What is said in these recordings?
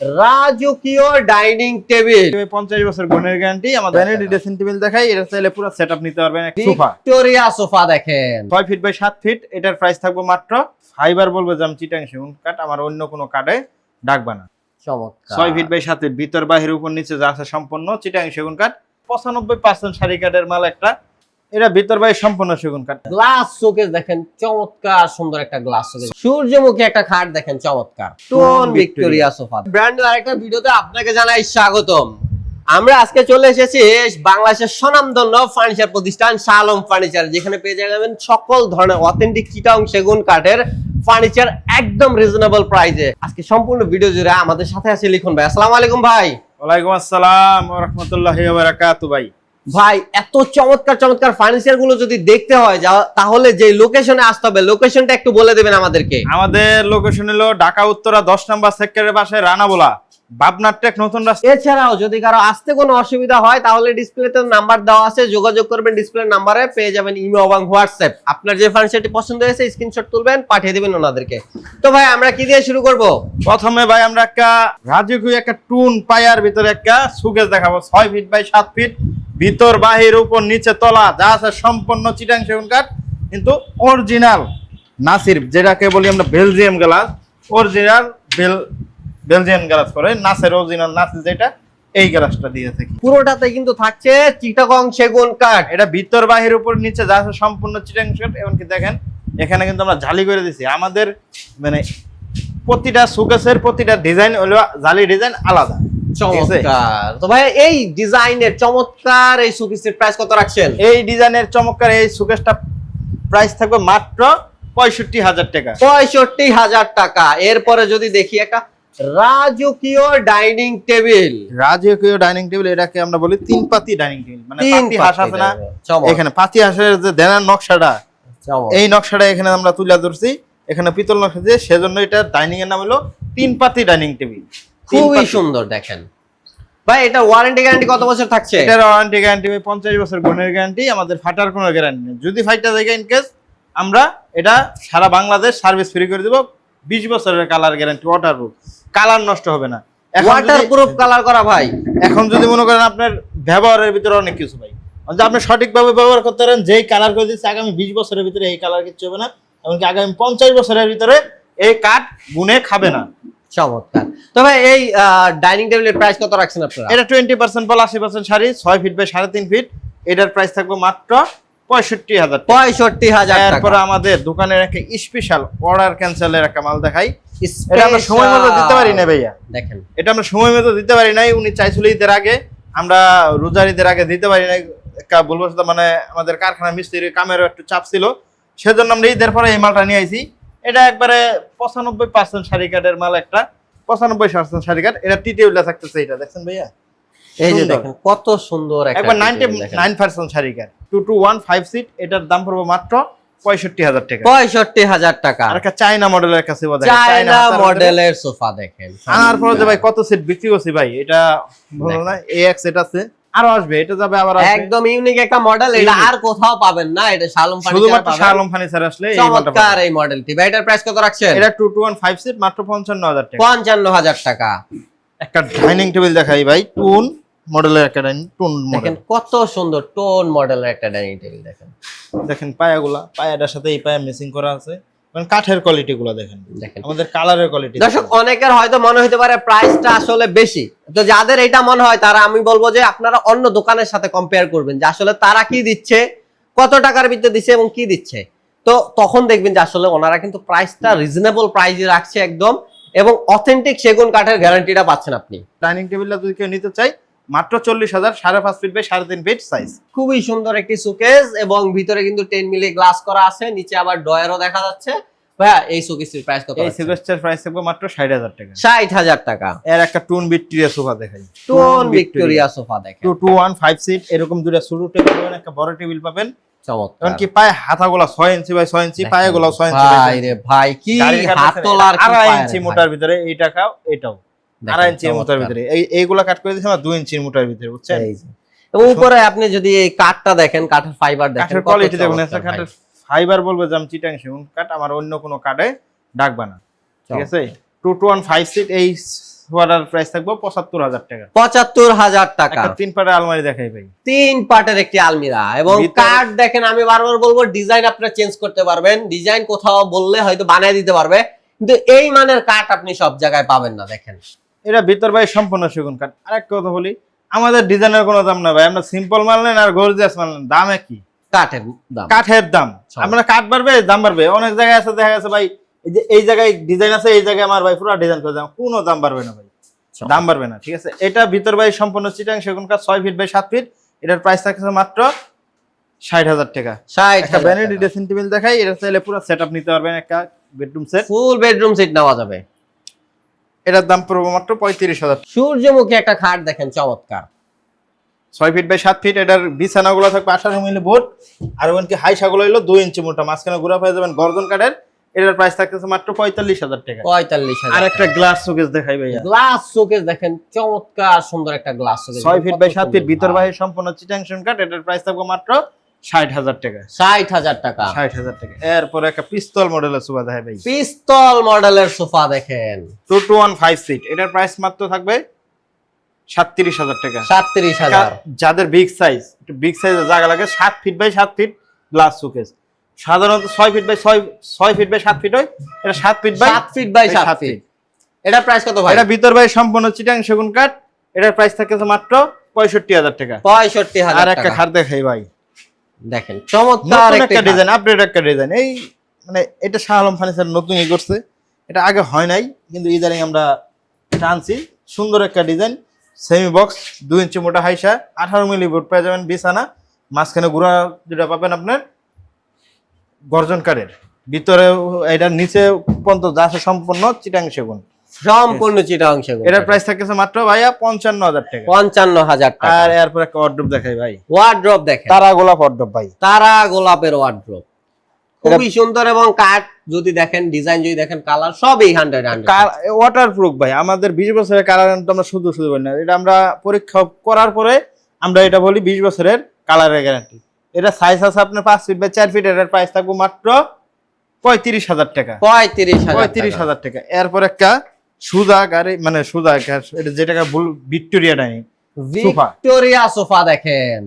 রাজকীয় dining table 50 বছর গুণের গ্যারান্টি। আমাদের ভ্যানিটি ড্রেসিং টেবিল দেখাই, এটা চাইলে পুরো সেটআপ নিতে পারবেন। সোফা ভিক্টোরিয়া সোফা দেখেন 6 ফিট বাই 7 ফিট, এটার প্রাইস থাকবে মাত্র ফাইবার বলবো যে আমি চিটাং সেগুন কাঠ, আমার অন্য কোনো কাঠে ডাকবা না। চমৎকার 6 ফিট বাই 7 ফিট, ভিতর বাহির উপর নিচে যা আছে সম্পূর্ণ চিটাং সেগুন কাঠ। 95% শাড়ি কাঠের মাল একটা, এটা ভিতর বাহির সম্পূর্ণ সেগুন কাঠ। গ্লাস শোকেস দেখেন, চমৎকার সুন্দর একটা গ্লাস শোকেস। সূর্যমুখী একটা খাট দেখেন, চমৎকার টোন ভিক্টোরিয়া সোফা ব্র্যান্ডের আরেকটা ভিডিওতে আপনাকে জানাই স্বাগতম। আমরা আজকে চলে এসেছি বাংলাদেশের স্বনামধন্য ফার্নিচার প্রতিষ্ঠান শাহ আলম ফার্নিচার, যেখানে পেয়ে যাবেন সকল ধরনের অথেন্টিক চিটাং সেগুন কাঠের ফার্নিচার একদম রিজনেবল প্রাইসে। আজকে সম্পূর্ণ ভিডিও জুড়ে আমাদের সাথে আছে লিখন ভাই। আসসালামু আলাইকুম ভাই। ওয়ালাইকুম আসসালাম ওয়া রাহমাতুল্লাহি ওয়া বারাকাতুহু। ভাই ভাই এত চমৎকার চমৎকার ফার্নিচার গুলো যদি দেখতে হয় তাহলে যে লোকেশনে আসতে হবে, লোকেশনটা একটু বলে দেবেন আমাদেরকে। আমাদের লোকেশন হলো ঢাকা উত্তরা 10 নম্বর সেক্টরের পাশে রানাবোলা বাবনার টেক নতুন রাস্তা। এছাড়াও যদি কারো আসতে কোনো অসুবিধা হয় তাহলে ডিসপ্লেতে নাম্বার দেওয়া আছে, যোগাযোগ করবেন ডিসপ্লে নাম্বারে, পেয়ে যাবেন ইমো এবং হোয়াটসঅ্যাপ। আপনার যে ফার্নিচারটি পছন্দ হয়েছে স্ক্রিনশট তুলবেন, পাঠিয়ে দিবেন ওনাদেরকে। তো ভাই আমরা কি দিয়ে শুরু করব? প্রথমে ভাই আমরা একটা রাজকীয় একটা টুন পায়ার ভিতরে একটা সুকেস দেখাবো। 6 ফিট বাই 7 ফিট, ভিতর বাহির উপর নিচে তলা যা আছে সম্পূর্ণ চিটাং সেগুন কাঠ, কিন্তু অরিজিনাল নাসির, যেটাকে বলি আমরা Belgium glass, original Belgian glass করে নাসের অরিজিনাল নাসির, যেটা এই গ্লাসটা দিয়ে থাকি। পুরোটাতে কিন্তু থাকছে চিটাগং সেগুন কাঠ। এটা ভিতর বাহির উপর নিচে যা আছে সম্পূর্ণ চিটাং কাঠ। এমনকি দেখেন এখানে কিন্তু আমরা জালি করে দিছি। আমাদের মানে প্রতিটা সুকেসের প্রতিটা ডিজাইন হলো জালি ডিজাইন আলাদা। চমৎকার। তো ভাই এই ডিজাইনের চমৎকার এই শোকেসের প্রাইস কত রাখছেন? এই ডিজাইনের চমৎকার এই সুকেসটা প্রাইস থাকবে মাত্র 65,000 টাকা। 65,000 টাকা। এরপরে যদি দেখি একটা রাজকীয় ডাইনিং টেবিল, রাজকীয় ডাইনিং টেবিল, এটাকে আমরা বলি 3 পাতি ডাইনিং টেবিল। মানে পাতি হাঁস আছে না, এখানে পাতি হাঁসের যে দেনার নকশাটা, এই নকশাটা এখানে আমরা তুলে ধরছি। এখানে পিতল নকশা দিয়ে, সেজন্য এটা ডাইনিং এর নাম হলো 3 পাতি ডাইনিং টেবিল। খুবই সুন্দর দেখেন ভাই। এটা ওয়ারেন্টি গ্যারান্টি কত বছর থাকছে? এটার ওয়ারেন্টি গ্যারান্টি 50 বছর গুণের গ্যারান্টি। আমাদের ফাটার কোনো গ্যারান্টি নেই। যদি ফাইটা যায় ইন কেস, আমরা এটা সারা বাংলাদেশ সার্ভিস ফ্রি করে দেব। 20 বছরের কালার গ্যারান্টি, ওয়াটারপ্রুফ, কালার নষ্ট হবে না। ওয়াটারপ্রুফ কালার করা ভাই। এখন যদি মনে করেন আপনার ব্যবহারের ভিতরে অনেক কিছু ভাই, যদি আপনি সঠিকভাবে ব্যবহার করতে পারেন, যেই কালার করে দিচ্ছে আগামী 20 বছরের ভিতরে এই কালার কিছু হবে না, এমনকি আগামী 50 বছরের ভিতরে এই কাঠ গুনে খাবে না। চমৎকার। তবে এই ডাইনিং টেবিলের প্রাইস কত রাখছেন আপনারা? এটা 20% বল 80% শাড়ি, 6 ফিট বাই 3.5 ফিট। এটার প্রাইস থাকবে মাত্র 65,000 টাকা। 65,000 টাকা। এরপর আমাদের দোকানের একটা স্পেশাল অর্ডার ক্যান্সেলের একটা মাল দেখাই। এটা আমরা সময় মতো দিতে পারি না ভাইয়া, দেখেন এটা আমরা সময় মতো দিতে পারি নাই। উনি চাইছিল ঈদের আগে, আমরা রোজার ঈদের আগে দিতে পারি নাই। একটা বলবো মানে আমাদের কারখানা মিস্ত্রির কামেরও একটু চাপ ছিল, সেজন্য আমরা ঈদের পরে এই মালটা নিয়ে আইছি। এটা একবারে 95% শাড়ি কাঠের মাল, একটা 95% শাড়ি কাঠ। এটা টি টেবিলে থাকতেছে, এটা দেখছেন ভাইয়া, এই যে দেখেন কত সুন্দর একটা একবার 99% শাড়ি কাঠ। 2215 সিট, এটার দাম পড়বে মাত্র 65,000 টাকা। 65,000 টাকা। আর একটা চায়না মডেলের কাছে চায়না মডেলের সোফা দেখেন। আর পরে যে ভাই কত সিট বিক্রি করছি ভাই, এটা বলো না AX সেট আছে, আরো আসবে, এটা যাবে আবার আসবে। একদম ইউনিক একটা মডেল, এটা আর কোথাও পাবেন না। এটা শাহ আলম ফার্নিচার, শুধুমাত্র শাহ আলম ফার্নিচার আসলে এই মালটা চমৎকার এই মডেলটি। ভাই এটার প্রাইস কত রাখছেন? এটা 2215 সিট, মাত্র 55,000 টাকা। 55,000 টাকা। একটা ডাইনিং টেবিল দেখাই ভাই, টুন মডেলের একটা ডাইনিং, টুন দেখেন মডেল, কত সুন্দর টোন মডেলের একটা ডাইনিং টেবিল দেখেন। দেখেন পায়াগুলা, পায়াটার সাথে এই পায়া মেসিং করা আছে। মানে কাঠের কোয়ালিটি গুলো দেখেন, দেখেন আমাদের কালারের কোয়ালিটি। দর্শক অনেকের হয়তো মনে হতে পারে প্রাইসটা আসলে বেশি, তো যাদের এটা মনে হয় তারা আমি বলবো যে আপনারা অন্য দোকানের সাথে কম্পেয়ার করবেন যে আসলে তারা কি দিচ্ছে, কত টাকার ভিতরে দিচ্ছে এবং কি দিচ্ছে। তো তখন দেখবেন যে আসলে ওনারা কিন্তু প্রাইসটা রিজনেবল প্রাইসে রাখছে একদম, এবং অথেন্টিক সেগুন কাঠের গ্যারান্টিটা পাচ্ছেন আপনি। ডাইনিং টেবিলটা যদি কেউ নিতে চাই, মাত্র 40,000, 5.5 ফিট বাই 3.5 ফিট সাইজ। খুবই সুন্দর একটি শোকেস, এবং ভিতরে কিন্তু 10 মিলি গ্লাস করা আছে, নিচে আবার ডয়ারও দেখা যাচ্ছে। ভাইয়া এই শোকেসের প্রাইস কত? এই শোকেসটার প্রাইস থাকবে মাত্র 60,000 টাকা। 60,000 টাকা। এর একটা টুন ভিক্টোরিয়া সোফা দেখাই, টোন ভিক্টোরিয়া সোফা দেখেন। 2215 সিট, এরকম দুটো ছোট টেবিল পাবেন, একটা বড় টেবিল পাবেন। চমৎকার। এমনকি পায়ে হাতাগুলা 6 inch by 6 inch, পায়েগুলা 6 inch by 6 ভাই রে ভাই, কি হাতলার কি 2.5 পায় ইঞ্চি রে মোটার ভাই। ভিতরে, এই টাকাও এটাও দেখেন, 2.5 ইঞ্চি মোটার চমৎকার। ভিতরে। এইগুলা কাট করে দিয়েছি আমরা 2 ইঞ্চির মোটার ভিতরে, বুঝছেন? এই যে। এবং উপরে আপনি যদি এই কাঠটা দেখেন, কাঠের ফাইবার দেখেন, কাঠের কত কোয়ালিটি দেখুন। চমৎকার একটা কাঠের ভাই। ফাইবার বলবো যে আমি চিটাং সেগুন কাঠ, আমার অন্য কোনো কাঠে ডাকবা না, ঠিক আছে? 2215 সিট, এই সোফাটার প্রাইস থাকবে ৭৫,০০০ টাকা। ৭৫,০০০ টাকা। একটা 3 পাটের আলমারি দেখাই ভাই। 3 পাটের একটি আলমিরা এবং কাঠ দেখেন, আমি বারবার বলবো ডিজাইন আপনারা চেঞ্জ করতে পারবেন, ডিজাইন কোথাও বললে হয়তো বানিয়ে দিতে পারবে, কিন্তু এই মানের কাঠ আপনি সব জায়গায় পাবেন না। দেখেন এটা ভিতর ভাই সম্পূর্ণ সেগুন কাঠ। আরেকটা কথা বলি, আমাদের ডিজাইনের কোনো দাম না ভাই, আমরা সিম্পল মাল নেন আর গর্জিয়াস মাল নেন, দামে কি? কাঠের দাম, কাঠের দাম। আমরা কাঠ বাড়বে দাম বাড়বে। অনেক জায়গায় আছে দেখা গেছে ভাই, এই যে এই জায়গায় ডিজাইন আছে, এই জায়গায় আমার ভাই পুরো ডিজাইন করে দাম, কোনো দাম বাড়বে না ভাই, দাম বাড়বে না, ঠিক আছে। এটা ভিতর ভাই সম্পূর্ণ চিটাং সেগুন কাঠ, 6 ফিট বাই 7 ফিট। এটার প্রাইস থাকছে মাত্র ৬০,০০০ টাকা। ৬০,০০০ ভ্যানিটি ড্রেসিং টেবিল দেখাই, এটা চাইলে পুরো সেটআপ নিতে পারবেন, একটা bedroom set, full bedroom set নেওয়া যাবে। এটার দাম পড়বে মাত্র ৩৫,০০০। সূর্যমুখী একটা খাট দেখেন, চমৎকার, 6 ফিট বাই 7 ফিট। এটার বিছানাগুলো থাকবে 18 মিলি বোর্ড, আর ওখানে হাইসাগুলো হলো 2 ইঞ্চি মোটা, মাঝখানে ঘোরা পেয়ে যাবেন গর্জন কাঠের। এটার প্রাইস থাকতেছে মাত্র ৪৫,০০০ টাকা। ৪৫,০০০। আর একটা গ্লাস শোকেস দেখাই ভাইয়া, গ্লাস শোকেস দেখেন, চমৎকার সুন্দর একটা glass showcase, 6 feet by 7 feet, ভিতর বাইরে সম্পূর্ণ চিটাং সেগুন কাঠ। এটার প্রাইস থাকবে মাত্র ৬০,০০০ টাকা। ৬০,০০০ টাকা। ৬০,০০০ টাকা। এরপর একটা পিস্তল মডেলের সোফা দেখাই ভাই, পিস্তল মডেলের সোফা দেখেন, 221 সিট। এটার প্রাইস মাত্র থাকবে ৩৭,০০০ টাকা। ৩৭,০০০। যাদের বিগ সাইজ, একটু বিগ সাইজের জায়গা লাগে, 7 feet by 7 feet glass showcase. সাধারণত 6 feet by 6 feet by 7 feet হয়, এটা 7 feet by 7 feet by 7 feet. এটার প্রাইস কত ভাই? এটা ভিতর বাই সম্পূর্ণ চিটাং সেগুন কাঠ। এটার প্রাইস থাকছে মাত্র ৬৫,০০০ টাকা। ৬৫,০০০ আর একটা খাট দেখাই ভাই, দেখেন চমৎকার একটা ডিজাইন, আপডেট একটা ডিজাইন। এই মানে এটা শাহ আলম ফার্নিচার নতুনই করছে, এটা আগে হয় নাই, কিন্তু ইদানিং আমরা টানছি। সুন্দর একটা ডিজাইন, সেমি বক্স, 2 ইঞ্চি মোটা হাইসা, 18 মিলি বোর্ড পেয়ে যাবেন বিছানা, মাঝখানে ঘোরা যেটা পাবেন আপনার গর্জন কাঠের, ভিতরে এটার নিচে পর্যন্ত যা আছে সম্পূর্ণ চিটাং সেগুন, সম্পূর্ণ চিটাং সেগুন। এটার প্রাইস থাকতেছে মাত্র ভাইয়া ৫৫,০০০ টাকা। ৫৫,০০০ টাকা। আর এরপর একটা ওয়ার্ড্রোব দেখাই ভাই, ওয়ার্ড্রপ দেখেন, তারা গোলাপ ওয়ার্ড্রোব ভাই, তারা গোলাপের ওয়ার্ড্রপ, খুবই সুন্দর এবং কাঠ যদি দেখেন, ডিজাইন যদি দেখেন, কালার সবই 100 ওয়াটারপ্রুফ ভাই। আমাদের 20 বছরের কালার আমরা শুধু বলি না, এটা আমরা পরীক্ষা করার পরে আমরা এটা বলি 20 বছরের কালারের গ্যারান্টি। এটা সাইজ আছে আপনার 5 ফিট বাই 4 ফিট। এটার প্রাইস থাকবে মাত্র ৩৫,০০০ টাকা। ৩৫,০০০ টাকা। এরপর একটা সুজা গাড়ি, মানে সুজা, এটা যেটাকে ভিক্টোরিয়া ডাইনিং ভিক্টোরিয়া সোফা দেখেন,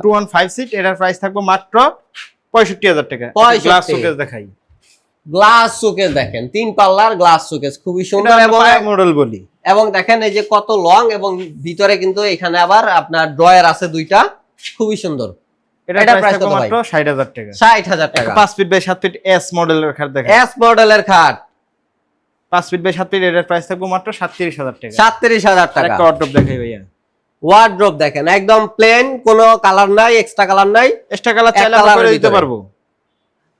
221 সিট। এটার প্রাইস থাকবে মাত্র ৬৫,০০০ টাকা। গ্লাস শোকেস দেখাই, গ্লাস শোকেস দেখেন, 3 পাল্লার গ্লাস শোকেস, খুবই সুন্দর এবং মডেল বলি। এবং দেখেন এই যে কত লং, এবং ভিতরে কিন্তু এখানে আবার আপনার ড্রয়ার আছে 2টা, খুবই সুন্দর। এটা প্রাইস কত মাত্র ৬০,০০০ টাকা। ৬০,০০০ টাকা। 5 ফিট বাই 7 ফিট এস মডেলের খাট দেখেন, এস মডেলের খাট, 5 ফিট বাই 7 ফিট। এটার প্রাইস থাকবে মাত্র ৩৭,০০০ টাকা। ৩৭,০০০ টাকা। একটা ওয়ার্ড্রোব দেখাই ভাইয়া, ওয়ার্ড্রপ দেখেন, একদম প্লেন, কোনো কালার নাই, এক্সট্রা কালার নাই। এক্সট্রা কালার চাইলে আমরা করে দিতে পারবো,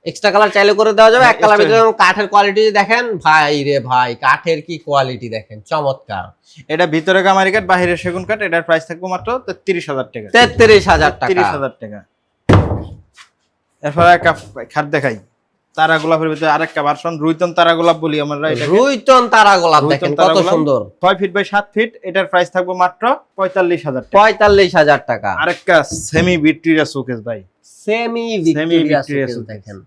এক্সট্রা কালার চাইলে করে দেওয়া যাবে। এক কালার ভিতরে কাঠের কোয়ালিটি দেখেন ভাই রে ভাই, কাঠের কি কোয়ালিটি দেখেন, চমৎকার। এটা ভিতরে গামারি কাঠ, বাইরে সেগুন কাঠ। এটার প্রাইস থাকবে মাত্র ৩৩,০০০ টাকা। ৩৩,০০০ টাকা। ৩০,০০০ টাকা। এরপর একটা খাট দেখাই, তারা গোলাপের ভিতরে আরেকটা ভার্সন, রুইতন তারা গোলাপ বলি আমরা এটাকে। রুইতন তারা গোলাপ দেখেন কত সুন্দর, 6 ফিট বাই 7 ফিট। এটার প্রাইস থাকবে মাত্র ৪৫,০০০ টাকা। ৪৫,০০০ টাকা। আরেকটা সেমি ভিক্টোরিয়া শোকেস ভাই, semi Victoria Victoria showcase showcase দেখেন,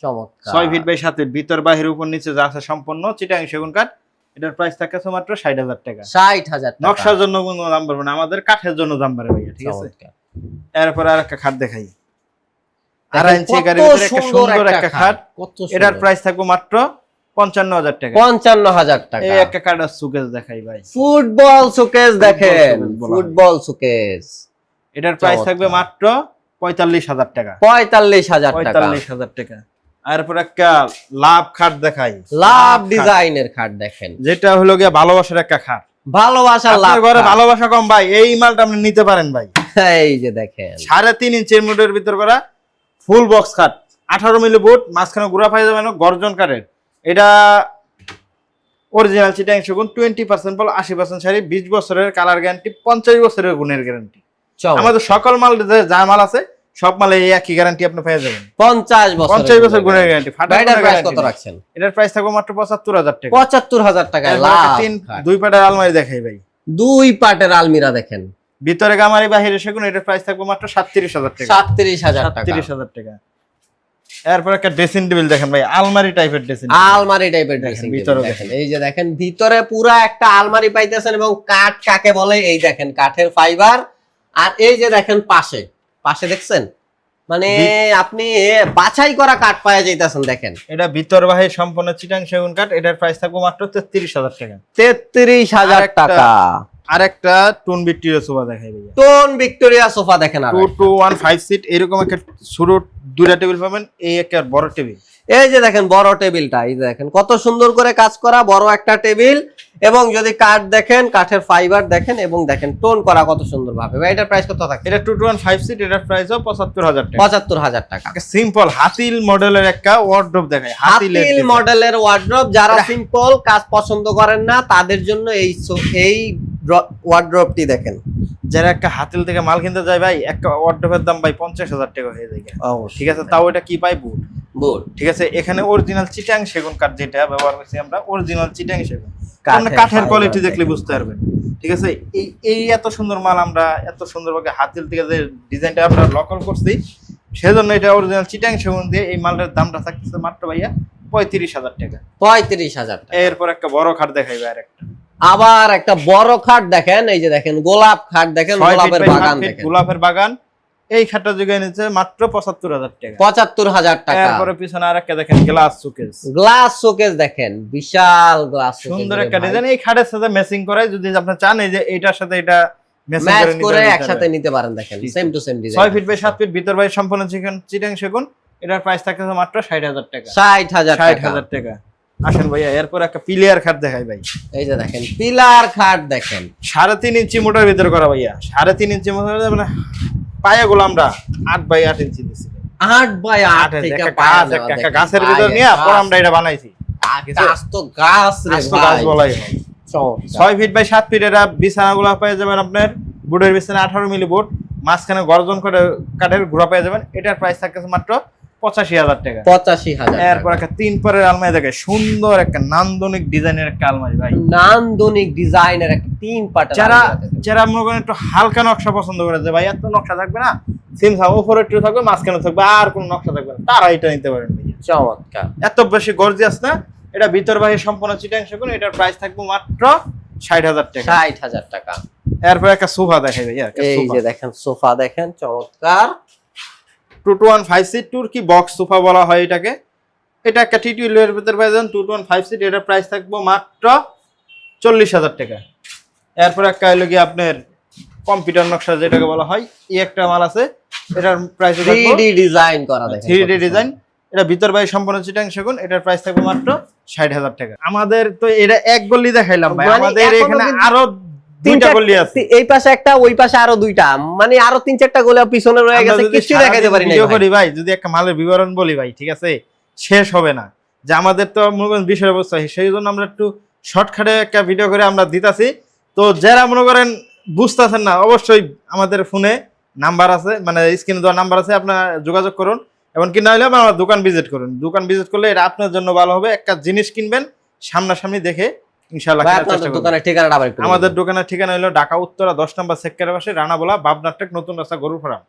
চমৎকার। 6 ফিট বাই 7 ফিট, ভিতর বাহির উপর নিচে যা আছে সম্পূর্ণ চিটাং সেগুন কাঠ। এটার প্রাইস থাকছে মাত্র ৬০,০০০ টাকা। ৬০,০০০ টাকা। নকশার জন্য কোনো দাম বাড়বে না, আমাদের কাঠের জন্য দাম বাড়বে ভাইয়া, ঠিক আছে। এরপর আরেকটা খাট দেখাই, 2.5 ইঞ্চি গাড়ির ভিতরে একটা সুন্দর একটা খাট। এটার প্রাইস থাকবে মাত্র ৫৫,০০০ টাকা। ৫৫,০০০ টাকা। এই একটা কাটার শোকেস দেখাই ভাই, ফুটবল শোকেস দেখেন, ফুটবল শোকেস। এটার প্রাইস থাকবে মাত্র ৪৫,০০০ টাকা। ৪৫,০০০ টাকা। ৪৫,০০০ টাকা। এরপর একটা লাভ খাট দেখাই, লাভ ডিজাইনের খাট দেখেন, যেটা হলো গিয়ে ভালোবাসার একটা খাট। ভালোবাসার লাভ। আপনার ঘরে ভালোবাসা কম ভাই, এই মালটা আপনি নিতে পারেন ভাই। এই যে দেখেন ৩.৫ ইঞ্চির মোডের ভিতর করা ফুল বক্স খাট, 18 মিলি বোর্ড, মাঝখানে ঘোরা পাই যাবে গর্জন কাঠের। এটা অরিজিনাল চিটাং সেগুন, 20% বল, 80% শাড়ি, 20 বছরের কালার গ্যারান্টি, 50 বছরের গুণের গ্যারান্টি। আমাদের সকল মাল যা মাল আছে সব মালে এই একই গ্যারান্টি আপনি পেয়ে যাবেন, 50 বছর গুণের গ্যারান্টি। এটার প্রাইস কত রাখছেন? এটার প্রাইস থাকবে মাত্র ৭৫,০০০ টাকা। ৭৫,০০০ টাকা। লাভ 2 পাটের আলমারি দেখাই ভাই, 2 পাটের আলমিরা দেখেন, ভিতরে গামারি বাহিরে সেগুন। এটার প্রাইস থাকবে মাত্র ৩৭,০০০ টাকা। ৩৭,০০০ টাকা। ৩৭,০০০ টাকা। এরপর একটা ড্রেসিং টেবিল দেখেন ভাই, আলমারি টাইপের ড্রেসিং আলমারি টাইপের ড্রেসিং ভিতরে টেবিল দেখেন। এই যে দেখেন ভিতরে পুরা একটা আলমারি পাইতেছেন, এবং কাঠ কাকে বলে এই দেখেন কাঠের ফাইবার। আর এই যে দেখেন পাশে পাশে দেখছেন, মানে আপনি বাছাই করা কাঠ পাওয়া যাইতেছেন। দেখেন এটা ভিতর বাহির সম্পূর্ণ চিটাং সেগুন কাঠ। এটার প্রাইস থাকবে মাত্র 33,000 টাকা। 33,000 টাকা। আর একটা টুন ভিক্টোরিয়া সোফা দেখাই ভাইয়া, টোন ভিক্টোরিয়া সোফা দেখেন। আর 2 সিট এরকম একটা ছোট দুইটা টেবিল পাবেন, এই একটা বড় টেবিল। এই যে দেখেন বড় টেবিলটা, এই যে দেখেন কত সুন্দর করে কাজ করা বড় একটা টেবিল, এবং যদি কাঠ দেখেন কাঠের ফাইবার দেখেন, এবং দেখেন টোন করা কত সুন্দর ভাবে। ভাই এটার প্রাইস কত থাকে? এটা 215 সিট, এটার প্রাইস 75,000 টাকা। 75,000 টাকা। সিম্পল হাতিল মডেলের একটা ওয়ার্ডরোব দেখাই, হাতিল মডেলের ওয়ার্ডরোব। যারা সিম্পল কাজ পছন্দ করেন না তাদের জন্য এই ওয়ার্ডরোবটি দেখেন। যারা একটা হাতিল থেকে মাল কিনতে যায় ভাই, একটা ওয়ার্ডরোবের দাম ভাই 50,000 টাকা হয়ে যায়। ঠিক আছে, তাও এটা কি পাই? বুট। বুট, ঠিক আছে। এখানে অরিজিনাল চিটাং সেগুন কাঠ যেটা ব্যবহার করছি আমরা, অরিজিনাল চিটাং সেগুন কাঠের কোয়ালিটি দেখলে বুঝতে পারবেন। ঠিক আছে, এই এত সুন্দর মাল আমরা এত সুন্দরভাবে হাতিল থেকে যে ডিজাইনটা আমরা নকল করছি, সেজন্য এটা অরিজিনাল চিটাং সেগুন দিয়ে এই মালটার দামটা থাকতেছে মাত্র ভাইয়া 35,000 টাকা। 35,000 টাকা। এরপর একটা বড় খাট দেখাইবে, আর একটা আবার একটা বড় খাট দেখেন। এই যে দেখেন গোলাপ খাট দেখেন, গোলাপের বাগান দেখেন, গোলাপের বাগান। এই খাটটা জোগায় নিচ্ছে মাত্র 75,000 টাকা। 75,000 টাকা। এরপরে পিছনে আরেকটা দেখেন গ্লাস শোকেস। গ্লাস শোকেস দেখেন, বিশাল গ্লাস শোকেস, সুন্দর একটা ডিজাইন। এই খাটের সাথে ম্যাচিং করায় যদি আপনি চান, এই যে এইটার সাথে এটা ম্যাচ করে একসাথে নিতে পারেন। দেখেন same to same design. 6 feet by 7 feet ভিতর বাই সম্পূর্ণ চিটাং সেগুন। এটার প্রাইস থাকতেছে মাত্র 60,000 টাকা। 60,000 টাকা। আসেন ভাইয়া, এরপর একটা পিলিয়ার খাট দেখাই ভাই। এই যে দেখেন পিলার খাট দেখেন, 3.5 ইঞ্চি মোটার ভিতর করা ভাইয়া। 3.5 ইঞ্চি মোটার মানে পায়াগুলো আমরা 8 বাই 8 ইঞ্চি দিছি। 8 বাই 8 থেকে একটা গাছের ভিতর নিয়ে পর আমরা এটা বানাইছি। গাছ তো গাছ রে ভাই, গাছ বলাই হয়। 6 ফিট বাই 7 ফিট এর বিছানাগুলো পেয়ে যাবেন আপনার। বুটের বিছানা 18 মিলি বুট, মাঝখানে গর্জন করে কাঠের ঘোড়া পেয়ে যাবেন। এটার প্রাইস থাকতেছে মাত্র 85,000 টাকা। 85,000। এরপর একটা 3 পরের আলমারি দেখে, সুন্দর একটা নান্দনিক ডিজাইনের একটা আলমারি ভাই। নান্দনিক ডিজাইনের একটা 3 পাটের। যারা মনে করেন একটু হালকা নকশা পছন্দ করে, যে ভাই এত নকশা থাকবে না, সিমসা উপরে একটু থাকবে, মাঝখানে থাকবে, আর কোনো নকশা থাকবে না, তারা এটা নিতে পারেন ভাই। চমৎকার, এত বেশি গর্জিয়াস না। এটা ভিতর বাহির সম্পূর্ণ চিটাং সেগুন। এটার প্রাইস থাকবে মাত্র 60,000 টাকা। 60,000 টাকা। এরপর একটা সোফা দেখাই ভাই। এই যে দেখেন সোফা দেখেন, চমৎকার। 215 সিট তুর্কি বক্স সোফা বলা হয় এটাকে। এটা একটা টি-টেবিলের ভিতর পাবেন 215 সিট। এটার প্রাইস থাকবে মাত্র 40,000 টাকা। এরপর একটা হলো কি আপনার কম্পিউটার নকশা যেটাকে বলা হয়, এই একটা মাল আছে। এটার প্রাইস 3D ডিজাইন করা দেখেন, 3D ডিজাইন। এটা ভিতর বাইরে সম্পূর্ণ চিটাং সেগুন। এটার প্রাইস থাকবে মাত্র 60,000 টাকা। আমাদের তো এটা এক গলি দেখাইলাম ভাই, আমাদের এখানে আরো 2টা গলি আছে। এই পাশে একটা, ওই পাশে আরো 2টা, মানে আরো 3-4টা গলি পিছনে রয়ে গেছে, কিছু দেখাইতে পারি না ভাই। যদি একটা মালের বিবরণ বলি ভাই, ঠিক আছে, শেষ হবে না। যে আমাদের তো মনে করেন বিষয় অবস্থা, সেই জন্য আমরা একটু শর্টকাটে একটা ভিডিও করে আমরা দিতাছি। তো যারা মনে করেন বুঝতেছেন না, অবশ্যই আমাদের ফোনে নাম্বার আছে, মানে স্ক্রিনে দেওয়া নাম্বার আছে, আপনারা যোগাযোগ করুন। এমনকি না হলে আমার দোকান ভিজিট করুন। দোকান ভিজিট করলে এটা আপনার জন্য ভালো হবে। একটা জিনিস কিনবেন সামনাসামনি দেখে, ইনশাআল্লাহ কেনার চেষ্টা করুন। দোকানের ঠিকানাটা আবার একটু। আমাদের দোকানের ঠিকানা হলো ঢাকা উত্তরা 10 নম্বর সেক্টরের পাশে, রানাবোলা, বাবনাট্টেক, নতুন রাস্তা, গরুর ফার্ম।